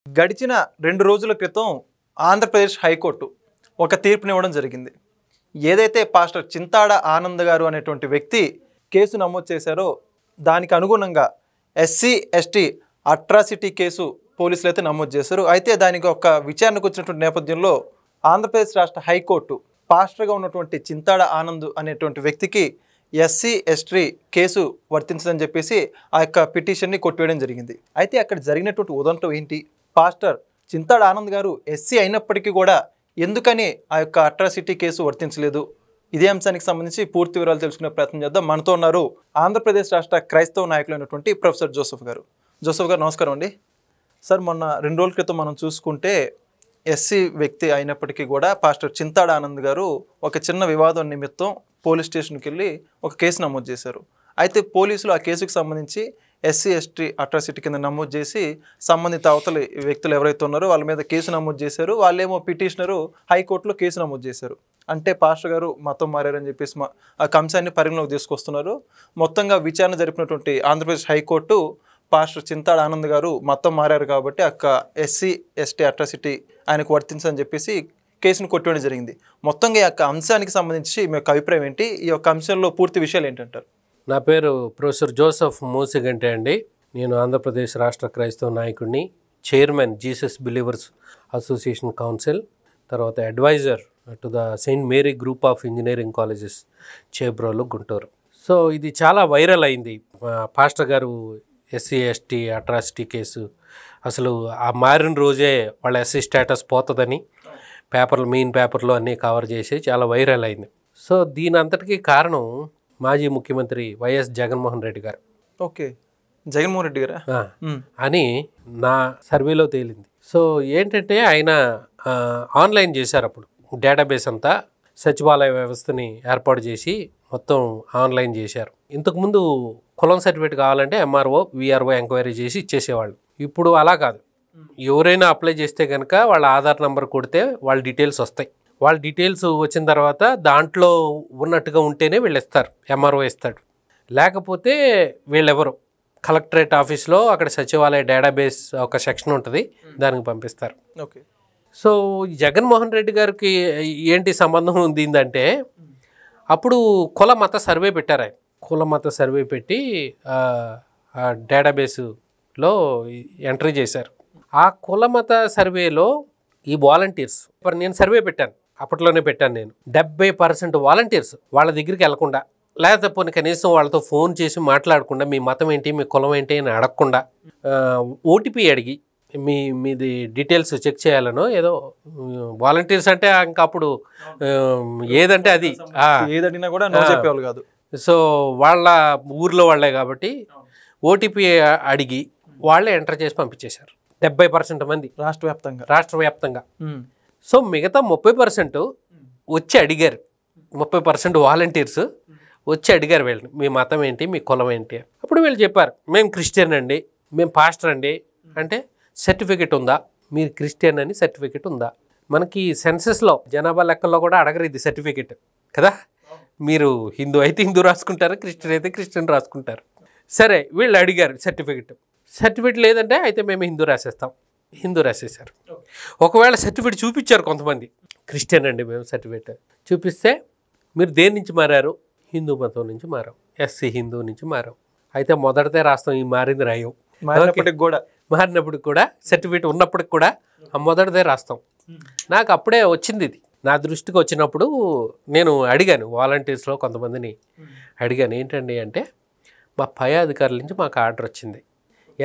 గడిచిన 2 రోజుల క్రితం ఆంధ్రప్రదేశ్ హైకోర్టు ఒక తీర్పునివ్వడం జరిగింది. ఏదైతే పాస్టర్ చింతాడ ఆనంద్ గారు అనేటువంటి వ్యక్తి కేసు నమోదు చేశారో దానికి అనుగుణంగా ఎస్సీ ఎస్టీ అట్రాసిటీ కేసు పోలీసులు అయితే నమోదు చేశారు. అయితే దానికి ఒక విచారణకు వచ్చినటువంటి నేపథ్యంలో ఆంధ్రప్రదేశ్ రాష్ట్ర హైకోర్టు పాస్టర్గా ఉన్నటువంటి చింతాడ ఆనంద్ అనేటువంటి వ్యక్తికి ఎస్సీ ఎస్టీ కేసు వర్తించదని చెప్పేసి ఆ యొక్క పిటిషన్ని కొట్టివేయడం జరిగింది. అయితే అక్కడ జరిగినటువంటి ఉదంతం ఏంటి? పాస్టర్ చింతాడ ఆనంద్ గారు ఎస్సీ అయినప్పటికీ కూడా ఎందుకని ఆ యొక్క అట్రాసిటీ కేసు వర్తించలేదు? ఇదే అంశానికి సంబంధించి పూర్తి వివరాలు తెలుసుకునే ప్రయత్నం చేద్దాం. మనతో ఉన్నారు ఆంధ్రప్రదేశ్ రాష్ట్ర క్రైస్తవ నాయకులైనటువంటి ప్రొఫెసర్ జోసెఫ్ గారు. జోసెఫ్ గారు నమస్కారం అండి. సార్, మొన్న 2 రోజుల క్రితం మనం చూసుకుంటే ఎస్సీ వ్యక్తి అయినప్పటికీ కూడా పాస్టర్ చింతాడ ఆనంద్ గారు ఒక చిన్న వివాదం నిమిత్తం పోలీస్ స్టేషన్కి వెళ్ళి ఒక కేసు నమోదు చేశారు. అయితే పోలీసులు ఆ కేసుకు సంబంధించి ఎస్సీ ఎస్టీ అట్రాసిటీ కింద నమోదు చేసి సంబంధిత అవతలి వ్యక్తులు ఎవరైతే ఉన్నారో వాళ్ళ మీద కేసు నమోదు చేశారు. వాళ్ళేమో పిటిషనరు హైకోర్టులో కేసు నమోదు చేశారు. అంటే పాస్టర్ గారు మతం మారారని చెప్పేసి ఆ అంశాన్ని పరిగణలోకి తీసుకొస్తున్నారు. మొత్తంగా విచారణ జరిపినటువంటి ఆంధ్రప్రదేశ్ హైకోర్టు పాస్టర్ చింతాడ ఆనంద్ గారు మతం మారారు కాబట్టి ఎస్సీ ఎస్టీ అట్రాసిటీ ఆయనకు వర్తించని చెప్పేసి కేసును కొట్టివేయడం జరిగింది. మొత్తంగా ఈ యొక్క అంశానికి సంబంధించి మీ యొక్క అభిప్రాయం ఏంటి? ఈ యొక్క అంశంలో పూర్తి విషయాలు ఏంటంటారు? నా పేరు ప్రొఫెసర్ జోసెఫ్ మూసిగంటే అండి. నేను ఆంధ్రప్రదేశ్ రాష్ట్ర క్రైస్తవ నాయకుడిని, chairman Jesus believers association council, తర్వాత adviser to the Saint Mary group of engineering colleges, Chebrolu, Guntur. So ఇది చాలా వైరల్ అయింది. పాస్టర్ గారు ఎస్సీ ఎస్టీ అట్రాసిటీ కేసు అసలు ఆ మారిన రోజే వాళ్ళ ఎస్సీ స్టేటస్ పోతుందని మెయిన్ పేపర్లో అన్నీ కవర్ చేసి చాలా వైరల్ అయింది. సో దీని అంతటికీ కారణం మాజీ ముఖ్యమంత్రి వైఎస్ జగన్మోహన్ రెడ్డి గారు. ఓకే, జగన్మోహన్ రెడ్డి గారా అని నా సర్వేలో తేలింది. సో ఏంటంటే ఆయన ఆన్లైన్ చేశారు. అప్పుడు డేటాబేస్ అంతా సచివాలయ వ్యవస్థని ఏర్పాటు చేసి మొత్తం ఆన్లైన్ చేశారు. ఇంతకుముందు కులం సర్టిఫికేట్ కావాలంటే ఎంఆర్ఓ విఆర్ఓ ఎంక్వైరీ చేసి ఇచ్చేసేవాళ్ళు. ఇప్పుడు అలా కాదు. ఎవరైనా అప్లై చేస్తే కనుక వాళ్ళ ఆధార్ నెంబర్ కొడితే వాళ్ళ డీటెయిల్స్ వస్తాయి. వాళ్ళ డీటెయిల్స్ వచ్చిన తర్వాత దాంట్లో ఉన్నట్టుగా ఉంటేనే వీళ్ళు ఇస్తారు, ఎంఆర్ఓ ఇస్తాడు. లేకపోతే వీళ్ళెవరు కలెక్టరేట్ ఆఫీస్లో అక్కడ సచివాలయ డేటాబేస్ ఒక సెక్షన్ ఉంటుంది, దానికి పంపిస్తారు. ఓకే. సో జగన్మోహన్ రెడ్డి గారికి ఏంటి సంబంధం ఉందంటే అప్పుడు కుల మత సర్వే పెట్టారు. ఆయన కుల మత సర్వే పెట్టి డేటాబేస్లో ఎంట్రీ చేశారు. ఆ కుల మత సర్వేలో ఈ వాలంటీర్స్, నేను సర్వే పెట్టాను, అప్పట్లోనే పెట్టాను నేను, 70% వాలంటీర్స్ వాళ్ళ దగ్గరికి వెళ్లకుండా, లేకపోతే కనీసం వాళ్ళతో ఫోన్ చేసి మాట్లాడకుండా మీ మతం ఏంటి మీ కులం ఏంటి అని అడగకుండా ఓటీపీ అడిగి మీది డీటెయిల్స్ చెక్ చేయాలనో ఏదో. వాలంటీర్స్ అంటే ఇంకా అప్పుడు ఏదంటే అది ఏదడినా కూడా నో చెప్పేవాళ్ళు కాదు. సో వాళ్ళ ఊర్లో వాళ్ళే కాబట్టి ఓటీపీ అడిగి వాళ్ళే ఎంటర్ చేసి పంపించేశారు 70% మంది రాష్ట్ర వ్యాప్తంగా. సో మిగతా 30% వచ్చి అడిగారు. 30% వాలంటీర్స్ వచ్చి అడిగారు వీళ్ళని, మీ మతం ఏంటి మీ కులం ఏంటి. అప్పుడు వీళ్ళు చెప్పారు, మేము క్రిస్టియన్ అండి, మేము పాస్టర్ అండి. అంటే సర్టిఫికెట్ ఉందా, మీరు క్రిస్టియన్ అని సర్టిఫికెట్ ఉందా? మనకి సెన్సెస్లో జనాభా లెక్కల్లో కూడా అడగరు ఇది సర్టిఫికెట్ కదా. మీరు హిందూ అయితే హిందూ రాసుకుంటారు, క్రిస్టియన్ అయితే క్రిస్టియన్ రాసుకుంటారు. సరే వీళ్ళు అడిగారు సర్టిఫికెట్ లేదంటే అయితే మేము హిందూ రాసేస్తాం, హిందూ రాసేసారు. ఒకవేళ సర్టిఫికెట్ చూపించారు కొంతమంది, క్రిస్టియన్ అండి మేము సర్టిఫికెట్ చూపిస్తే, మీరు దేని నుంచి మారారు? హిందూ మతం నుంచి మారాం, ఎస్సీ హిందూ నుంచి మారాం. అయితే మొదటిదే రాస్తాం, ఈ మారింది రాయం. మారినప్పటికి కూడా సర్టిఫికెట్ ఉన్నప్పటికి కూడా ఆ మొదటిదే రాస్తాం. నాకు అప్పుడే వచ్చింది ఇది, నా దృష్టికి వచ్చినప్పుడు నేను అడిగాను వాలంటీర్స్లో కొంతమందిని అడిగాను, ఏంటండి అంటే మా పై అధికారుల నుంచి మాకు ఆర్డర్ వచ్చింది,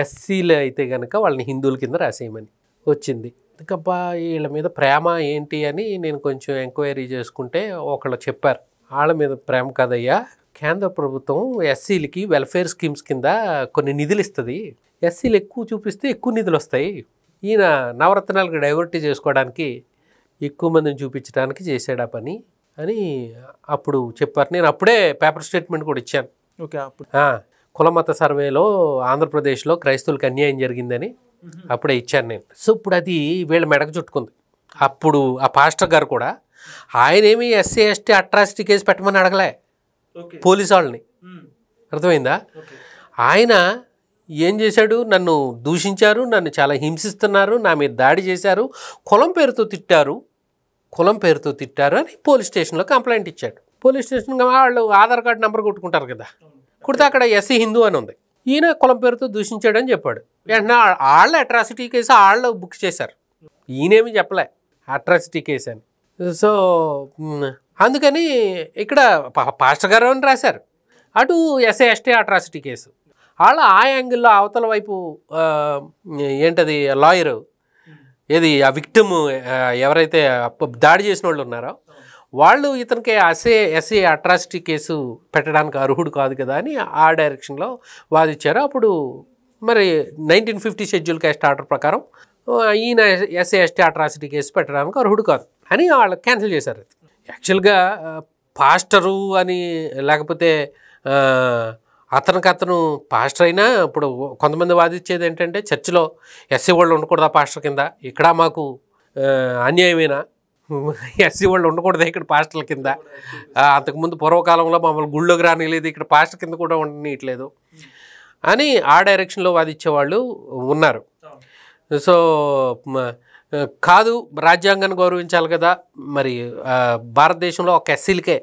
ఎస్సీలు అయితే కనుక వాళ్ళని హిందువుల కింద రాసేయమని వచ్చింది. ఇంకబ్బా వీళ్ళ మీద ప్రేమ ఏంటి అని నేను కొంచెం ఎంక్వైరీ చేసుకుంటే ఒకళ్ళు చెప్పారు, వాళ్ళ మీద ప్రేమ కాదయ్యా, కేంద్ర ప్రభుత్వం ఎస్సీలకి వెల్ఫేర్ స్కీమ్స్ కింద కొన్ని నిధులు ఇస్తుంది, ఎస్సీలు ఎక్కువ చూపిస్తే ఎక్కువ నిధులు వస్తాయి, ఈయన నవరత్నాలకు డైవర్ట్ చేసుకోవడానికి ఎక్కువ మందిని చూపించడానికి చేసాడు ఆ పని అని అప్పుడు చెప్పారు. నేను అప్పుడే పేపర్ స్టేట్మెంట్ కూడా ఇచ్చాను. ఓకే. కులమత సర్వేలో ఆంధ్రప్రదేశ్లో క్రైస్తవులకు అన్యాయం జరిగిందని అప్పుడే ఇచ్చాను నేను. సో ఇప్పుడు అది వీళ్ళ మెడకు చుట్టుకుంది. అప్పుడు ఆ పాస్టర్ గారు కూడా ఆయనేమి ఎస్సీ ఎస్టీ అట్రాసిటీ కేసు పెట్టమని అడగలే పోలీసు వాళ్ళని, అర్థమైందా? ఆయన ఏం చేశాడు, నన్ను దూషించారు, నన్ను చాలా హింసిస్తున్నారు, నా మీద దాడి చేశారు, కులం పేరుతో తిట్టారు అని పోలీస్ స్టేషన్లో కంప్లైంట్ ఇచ్చాడు. పోలీస్ స్టేషన్ వాళ్ళు ఆధార్ కార్డు నెంబర్ కొట్టుకుంటారు కదా, కుడితే అక్కడ ఎస్సీ హిందూ అని ఉంది. ఈయన కులం పేరుతో దూషించాడు అని చెప్పాడు. వెంటనే వాళ్ళ అట్రాసిటీ కేసు వాళ్ళు బుక్ చేశారు, ఈయనేమి చెప్పలే అట్రాసిటీ కేసు అని. సో అందుకని ఇక్కడ పాస్టర్ గారు అని రాశారు, అటు ఎస్ఏ ఎస్టీ అట్రాసిటీ కేసు. వాళ్ళు ఆ యాంగిల్లో అవతల వైపు ఏంటది లాయరు ఏది ఆ విక్టిమ్ ఎవరైతే దాడి చేసిన వాళ్ళు ఉన్నారో వాళ్ళు ఇతనికి ఎస్సీ అట్రాసిటీ కేసు పెట్టడానికి అర్హుడు కాదు కదా అని ఆ డైరెక్షన్లో వాదించారు. అప్పుడు మరి 1950 షెడ్యూల్ కాస్ట్ ఆర్డర్ ప్రకారం ఈయన ఎస్సీ ఎస్టీ అట్రాసిటీ కేసు పెట్టడానికి అర్హుడు కాదు అని వాళ్ళు క్యాన్సిల్ చేశారు. యాక్చువల్గా పాస్టరు అని లేకపోతే అతను పాస్టర్ అయినా ఇప్పుడు కొంతమంది వాదించేది ఏంటంటే చర్చిలో ఎస్సీ వాళ్ళు ఉండకూడదా పాస్టర్ కింద, ఇక్కడ మాకు అన్యాయమేనా, ఎస్సీ వాళ్ళు ఉండకూడదా ఇక్కడ పాస్టర్ల కింద, అంతకుముందు పూర్వకాలంలో మమ్మల్ని గుళ్ళోకి రానిలేదు, ఇక్కడ పాస్టర్ కింద కూడా ఉండనీయట్లేదు అని ఆ డైరెక్షన్లో వాదించేవాళ్ళు ఉన్నారు. సో కాదు, రాజ్యాంగాన్ని గౌరవించాలి కదా, మరి భారతదేశంలో ఒక ఎస్సీలకే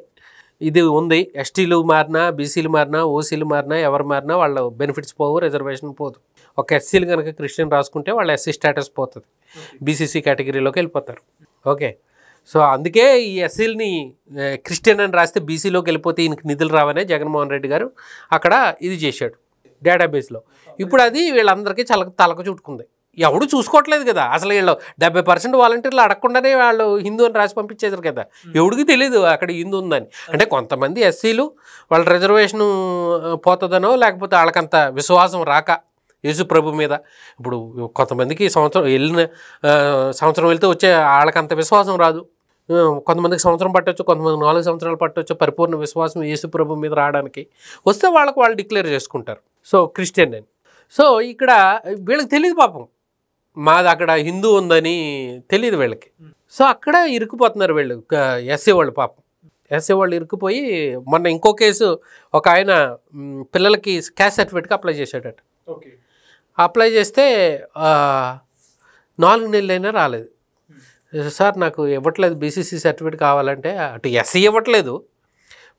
ఇది ఉంది, ఎస్టీలు మారినా బీసీలు మారినా ఓసీలు మారినా ఎవరు మారినా వాళ్ళ బెనిఫిట్స్ పోవు, రిజర్వేషన్ పోదు. ఒక ఎస్సీలు కనుక క్రిస్టియన్ రాసుకుంటే వాళ్ళ ఎస్సీ స్టేటస్ పోతుంది, బీసీసీ కేటగిరీలోకి వెళ్ళిపోతారు. ఓకే, సో అందుకే ఈ ఎస్సీలని క్రిస్టియన్ అని రాస్తే బీసీలోకి వెళ్ళిపోతే ఈయనకి నిధులు రావనే జగన్మోహన్ రెడ్డి గారు అక్కడ ఇది చేశాడు డేటాబేస్లో. ఇప్పుడు అది వీళ్ళందరికీ తలకు చుట్టుకుంది, ఎవడు చూసుకోవట్లేదు కదా. అసలు వీళ్ళు 70% వాలంటీర్లు అడగకుండానే వాళ్ళు హిందూ అని రాసి పంపించేసారు కదా, ఎవడికి తెలియదు అక్కడ హిందూ ఉందని. అంటే కొంతమంది ఎస్సీలు వాళ్ళ రిజర్వేషను పోతుందనో లేకపోతే వాళ్ళకంత విశ్వాసం రాక యేసు ప్రభు మీద. ఇప్పుడు కొంతమందికి సంవత్సరం వెళ్తే వచ్చే వాళ్ళకంత విశ్వాసం రాదు, కొంతమందికి సంవత్సరం పట్టవచ్చు, కొంతమంది 4 సంవత్సరాలు పట్టవచ్చు పరిపూర్ణ విశ్వాసం యేసు ప్రభు మీద రావడానికి. వస్తే వాళ్ళు డిక్లేర్ చేసుకుంటారు సో క్రిస్టియన్ అని. సో ఇక్కడ వీళ్ళకి తెలియదు పాపం, మాది అక్కడ హిందూ ఉందని తెలియదు వీళ్ళకి. సో అక్కడ ఇరుక్కుపోతున్నారు వీళ్ళు ఎస్సీ వాళ్ళు. పాపం ఎస్సీ వాళ్ళు ఇరుక్కుపోయి మొన్న ఇంకో కేసు ఒక ఆయన పిల్లలకి క్యాస్ట్ సర్టిఫికేట్కి అప్లై చేశాడట. అప్లై చేస్తే 4 నెలలైనా రాలేదు. సార్ నాకు ఇవ్వట్లేదు బీసీసీ సర్టిఫికేట్ కావాలంటే, అటు ఎస్సీ ఇవ్వట్లేదు,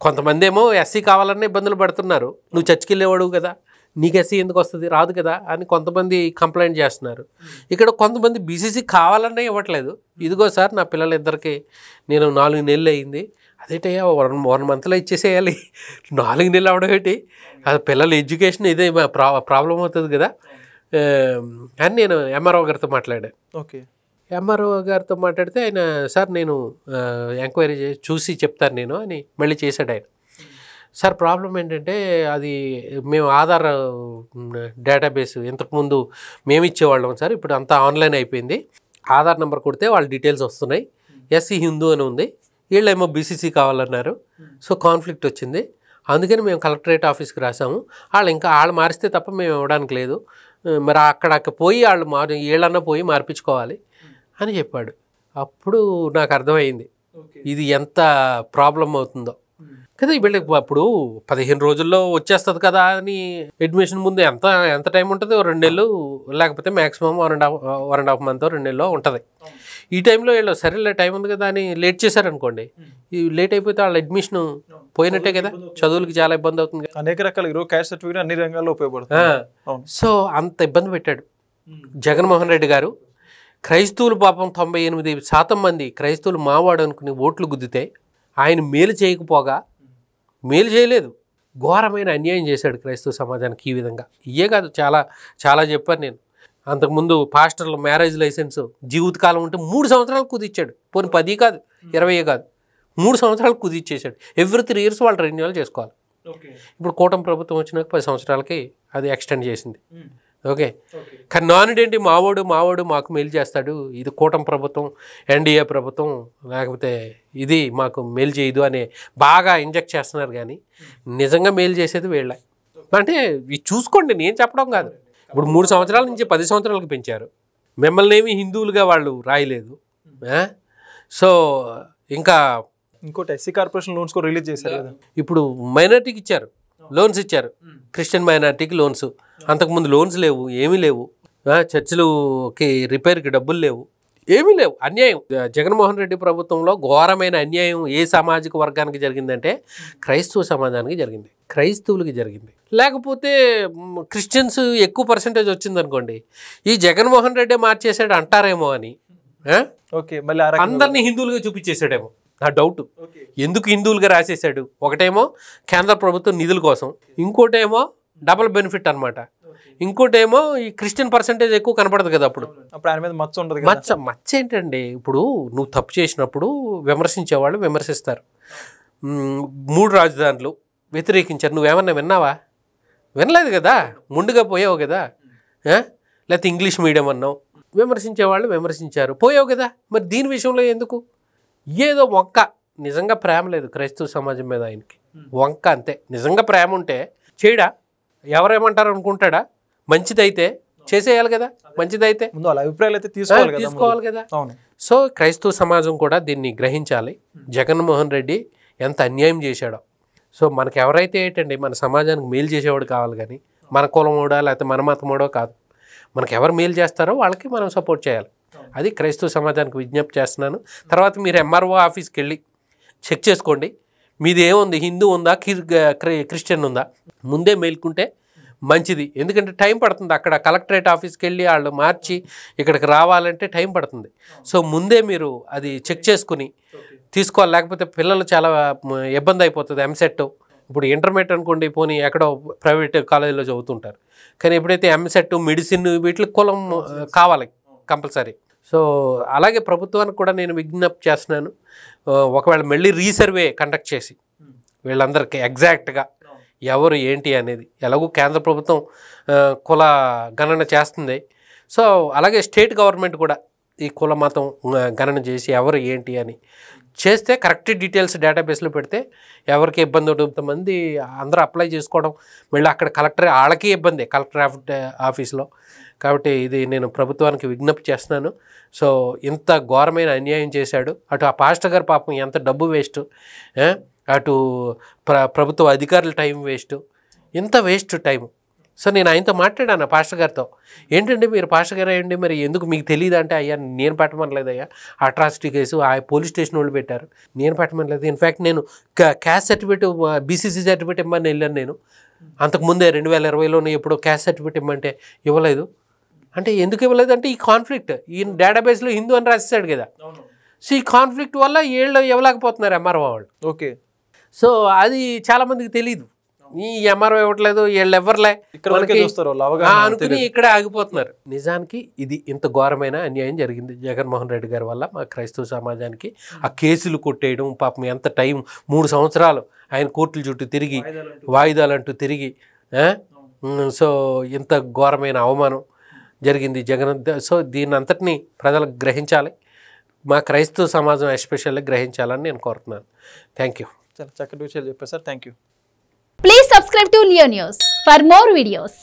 కొంతమంది ఏమో ఎస్సీ కావాలనే ఇబ్బందులు పడుతున్నారు, నువ్వు చర్చికి వెళ్ళేవాడు కదా నీకు ఎస్సీ ఎందుకు వస్తుంది రాదు కదా అని కొంతమంది కంప్లైంట్ చేస్తున్నారు. ఇక్కడ కొంతమంది బీసీసీ కావాలనే ఇవ్వట్లేదు. ఇదిగో సార్ నా పిల్లలిద్దరికి నేను 4 నెలలు అయింది, అదేటయ్యా 1 మంత్లో ఇచ్చేసేయాలి, 4 నెలలు అవడం ఏంటి, అది పిల్లల ఎడ్యుకేషన్ ఇదే ప్రాబ్లం అవుతుంది కదా అని నేను ఎంఆర్ఓ గారితో మాట్లాడాను. ఓకే, ఎంఆర్ఓ గారితో మాట్లాడితే ఆయన సార్ నేను ఎంక్వైరీ చూసి చెప్తాను నేను అని మళ్ళీ చేశాడు ఆయన. సార్ ప్రాబ్లం ఏంటంటే అది మేము ఆధార్ డేటాబేస్ ఇంతకుముందు మేము ఇచ్చేవాళ్ళం సార్, ఇప్పుడు అంతా ఆన్లైన్ అయిపోయింది, ఆధార్ నెంబర్ కొడితే వాళ్ళ డీటెయిల్స్ వస్తున్నాయి, ఎస్సీ హిందూ అని ఉంది, వీళ్ళేమో బీసీసీ కావాలన్నారు, సో కాన్ఫ్లిక్ట్ వచ్చింది, అందుకని మేము కలెక్టరేట్ ఆఫీస్కి రాసాము, వాళ్ళు మారిస్తే తప్ప మేము ఇవ్వడానికి లేదు, మరి అక్కడ పోయి వీళ్ళన్నా పోయి మార్పించుకోవాలి అని చెప్పాడు. అప్పుడు నాకు అర్థమైంది ఇది ఎంత ప్రాబ్లం అవుతుందో కదా. వీళ్ళకి అప్పుడు 15 రోజుల్లో వచ్చేస్తుంది కదా అని అడ్మిషన్ ముందు ఎంత టైం ఉంటుంది, 2 నెలలు లేకపోతే మ్యాక్సిమం 1.5 మంత్ 2 నెలలో ఉంటుంది. ఈ టైంలో వీళ్ళు సరేలే టైం ఉంది కదా అని లేట్ చేశారనుకోండి, ఈ లేట్ అయిపోతే వాళ్ళ అడ్మిషన్ పోయినట్టే కదా, చదువులకి చాలా ఇబ్బంది అవుతుంది. అనేక రకాల క్యాస్ట్ సర్టిఫికేట్ అన్ని రంగాల్లో ఉపయోగపడుతుంది. సో అంత ఇబ్బంది పెట్టాడు జగన్మోహన్ రెడ్డి గారు. క్రైస్తవులు పాపం 98% మంది క్రైస్తవులు మావాడు అనుకుని ఓట్లు గుద్దితే ఆయన మేలు చేయకపోగా, మేలు చేయలేదు, ఘోరమైన అన్యాయం చేశాడు క్రైస్తవ సమాజానికి. ఈ విధంగా ఇయే కాదు, చాలా చెప్పాను నేను. అంతకుముందు పాస్టర్ల మ్యారేజ్ లైసెన్స్ జీవితకాలం ఉంటే 3 సంవత్సరాలు కుదిచ్చాడు, పోనీ 10 కాదు 20 కాదు 3 సంవత్సరాలు కుదిచ్చేసాడు. ఎవ్రీ 3 years వాళ్ళు రెన్యువల్ చేసుకోవాలి. ఇప్పుడు కూటమి ప్రభుత్వం వచ్చినాక 10 సంవత్సరాలకి అది ఎక్స్టెండ్ చేసింది. ఓకే, కానీ నానుడేంటి మావాడు మాకు మేలు చేస్తాడు, ఇది కూటమి ప్రభుత్వం ఎన్డీఏ ప్రభుత్వం లేకపోతే ఇది మాకు మేలు చేయదు అని బాగా ఇంజెక్ట్ చేస్తున్నారు. కానీ నిజంగా మేలు చేసేది వీళ్ళే. అంటే ఇది చూసుకోండి, నేను చెప్పడం కాదు. ఇప్పుడు 3 సంవత్సరాల నుంచి 10 సంవత్సరాలకు పెంచారు, మిమ్మల్ని ఏమి హిందువులుగా వాళ్ళు రాయలేదు. సో ఇంకా ఇంకోటి ఎస్సీ కార్పొరేషన్ లోన్స్ కూడా రిలీజ్ చేశారు కదా, ఇప్పుడు మైనారిటీకి ఇచ్చారు. లోన్స్ ఇచ్చారు క్రిస్టియన్ మైనారిటీకి లోన్స్. అంతకుముందు లోన్స్ లేవు, ఏమీ లేవు. చర్చిలకి రిపేర్కి డబ్బులు లేవు, ఏమీ లేవు. అన్యాయం. జగన్మోహన్ రెడ్డి ప్రభుత్వంలో ఘోరమైన అన్యాయం ఏ సామాజిక వర్గానికి జరిగిందంటే క్రైస్తవ సమాజానికి జరిగింది, క్రైస్తవులకి జరిగింది. లేకపోతే క్రిస్టియన్స్ ఎక్కువ పర్సెంటేజ్ వచ్చిందనుకోండి, ఈ జగన్మోహన్ రెడ్డి మార్చేసాడు అంటారేమో అని. ఓకే, మళ్ళీ అందరినీ హిందువులుగా చూపించేసాడేమో నా డౌట్. ఎందుకు హిందువులుగా రాసేసాడు? ఒకటేమో కేంద్ర ప్రభుత్వం నిధుల కోసం, ఇంకోటేమో డబుల్ బెనిఫిట్ అనమాట, ఇంకోటేమో ఈ క్రిస్టియన్ పర్సెంటేజ్ ఎక్కువ కనపడదు కదా. అప్పుడు ఆయన మీద మచ్చ ఉండదు. మచ్చ ఏంటండి? ఇప్పుడు నువ్వు తప్పు చేసినప్పుడు విమర్శించేవాళ్ళు విమర్శిస్తారు. 3 రాజధానులు వ్యతిరేకించారు, నువ్వేమన్నా విన్నావా? వినలేదు కదా, ముందుగా పోయావు కదా. లేకపోతే ఇంగ్లీష్ మీడియం అన్నావు, విమర్శించేవాళ్ళు విమర్శించారు, పోయావు కదా. మరి దీని విషయంలో ఎందుకు? ఏదో వంక, నిజంగా ప్రేమ లేదు క్రైస్తవ సమాజం మీద ఆయనకి, వంక అంతే. నిజంగా ప్రేమ ఉంటే చేయడా? ఎవరేమంటారు అనుకుంటాడా? మంచిదైతే చేసేయాలి కదా, మంచిదైతే ముందు వాళ్ళ అభిప్రాయాలు అయితే తీసుకోవాలి కదా. సో క్రైస్తవ సమాజం కూడా దీన్ని గ్రహించాలి. జగన్మోహన్ రెడ్డి ఎంత అన్యాయం చేశాడో. సో మనకు ఎవరైతే ఏంటండి మన సమాజానికి మేలు చేసేవాడు కావాలి, కానీ మన కులమోడా లేకపోతే మన మతమోడో కాదు. మనకు ఎవరు మేలు చేస్తారో వాళ్ళకి మనం సపోర్ట్ చేయాలి. అది క్రైస్తవ సమాజానికి విజ్ఞప్తి చేస్తున్నాను. తర్వాత మీరు ఎంఆర్ఓ ఆఫీస్కి వెళ్ళి చెక్ చేసుకోండి, మీది ఏముంది, హిందూ ఉందా క్రిస్టియన్ ఉందా, ముందే మేల్కుంటే మంచిది. ఎందుకంటే టైం పడుతుంది, అక్కడ కలెక్టరేట్ ఆఫీస్కి వెళ్ళి వాళ్ళు మార్చి ఇక్కడికి రావాలంటే టైం పడుతుంది. సో ముందే మీరు అది చెక్ చేసుకుని తీసుకోవాలి, లేకపోతే పిల్లలు చాలా ఇబ్బంది అయిపోతుంది. ఎంసెట్ ఇప్పుడు ఇంటర్మీడియట్ అనుకోండి, పోనీ ఎక్కడో ప్రైవేట్ కాలేజీలో చదువుతుంటారు, కానీ ఎప్పుడైతే ఎంసెట్ మెడిసిన్ వీటికి కులం కావాలి కంపల్సరీ. సో అలాగే ప్రభుత్వానికి కూడా నేను విజ్ఞప్తి చేస్తున్నాను, ఒకవేళ మళ్ళీ రీసర్వే కండక్ట్ చేసి వీళ్ళందరికీ ఎగ్జాక్ట్గా ఎవరు ఏంటి అనేది, ఎలాగో కేంద్ర ప్రభుత్వం కుల గణన చేస్తుంది. సో అలాగే స్టేట్ గవర్నమెంట్ కూడా ఈ కుల మతం గణన చేసి ఎవరు ఏంటి అని చేస్తే కరెక్ట్ డీటెయిల్స్ డేటాబేస్లో పెడితే ఎవరికి ఇబ్బంది ఉంటుంది. మంది అందరూ అప్లై చేసుకోవడం, మళ్ళీ అక్కడ కలెక్టర్ వాళ్ళకి ఇబ్బంది కలెక్టర్ ఆఫీస్లో. కాబట్టి ఇది నేను ప్రభుత్వానికి విజ్ఞప్తి చేస్తున్నాను. సో ఇంత ఘోరమైన అన్యాయం చేశాడు. అటు ఆ పాస్టర్ గారు పాపం ఎంత డబ్బు వేస్ట్, అటు ప్రభుత్వ అధికారుల టైం వేస్ట్, ఇంత వేస్ట్ టైం. సో నేను ఆయనతో మాట్లాడాను పాస్టర్ గారితో, ఏంటంటే మీరు పాస్టర్ గారు అయ్యండి, మరి ఎందుకు మీకు తెలియదు అంటే, అయ్యా నేను పెట్టమనలేదయ్యా, అట్రాసిటీ కేసు ఆ పోలీస్ స్టేషన్ వాళ్ళు పెట్టారు, నేను పెట్టమనలేదు. ఇన్ఫ్యాక్ట్ నేను క్యాస్ట్ సర్టిఫికేట్ బీసీసీ సర్టిఫికేట్ ఇమ్మని వెళ్ళాను నేను, అంతకుముందే 2020లోనే ఎప్పుడో క్యాస్ట్ సర్టిఫికేట్ ఇమ్మంటే ఇవ్వలేదు. అంటే ఎందుకు ఇవ్వలేదు అంటే ఈ కాన్ఫ్లిక్ట్, ఈ డేటాబేస్లో హిందూ అని రాసేసాడు కదా. సో ఈ కాన్ఫ్లిక్ట్ వల్ల వీళ్ళు ఇవ్వలేకపోతున్నారు ఎంఆర్ఓ వాళ్ళు. ఓకే, సో అది చాలామందికి తెలియదు, ఈ ఎంఆర్ఓ ఇవ్వట్లేదు వీళ్ళు ఎవరులే అనుకుని ఇక్కడే ఆగిపోతున్నారు. నిజానికి ఇది ఇంత ఘోరమైన అన్యాయం జరిగింది జగన్మోహన్ రెడ్డి గారి వల్ల మా క్రైస్తవ సమాజానికి. ఆ కేసులు కొట్టేయడం, పాపం ఎంత టైం 3 సంవత్సరాలు ఆయన కోర్టుల చుట్టూ తిరిగి వాయిదాలంటూ తిరిగి, సో ఇంత ఘోరమైన అవమానం జరిగింది జగన్. సో దీన్ని అంతటినీ ప్రజలు గ్రహించాలి, మా క్రైస్తవ సమాజం ఎస్పెషల్లీ గ్రహించాలని నేను కోరుతున్నాను. Thank you. చాలా చక్కటి విషయాలు చెప్పారు sir, thank you. Please subscribe to Leo News for more videos.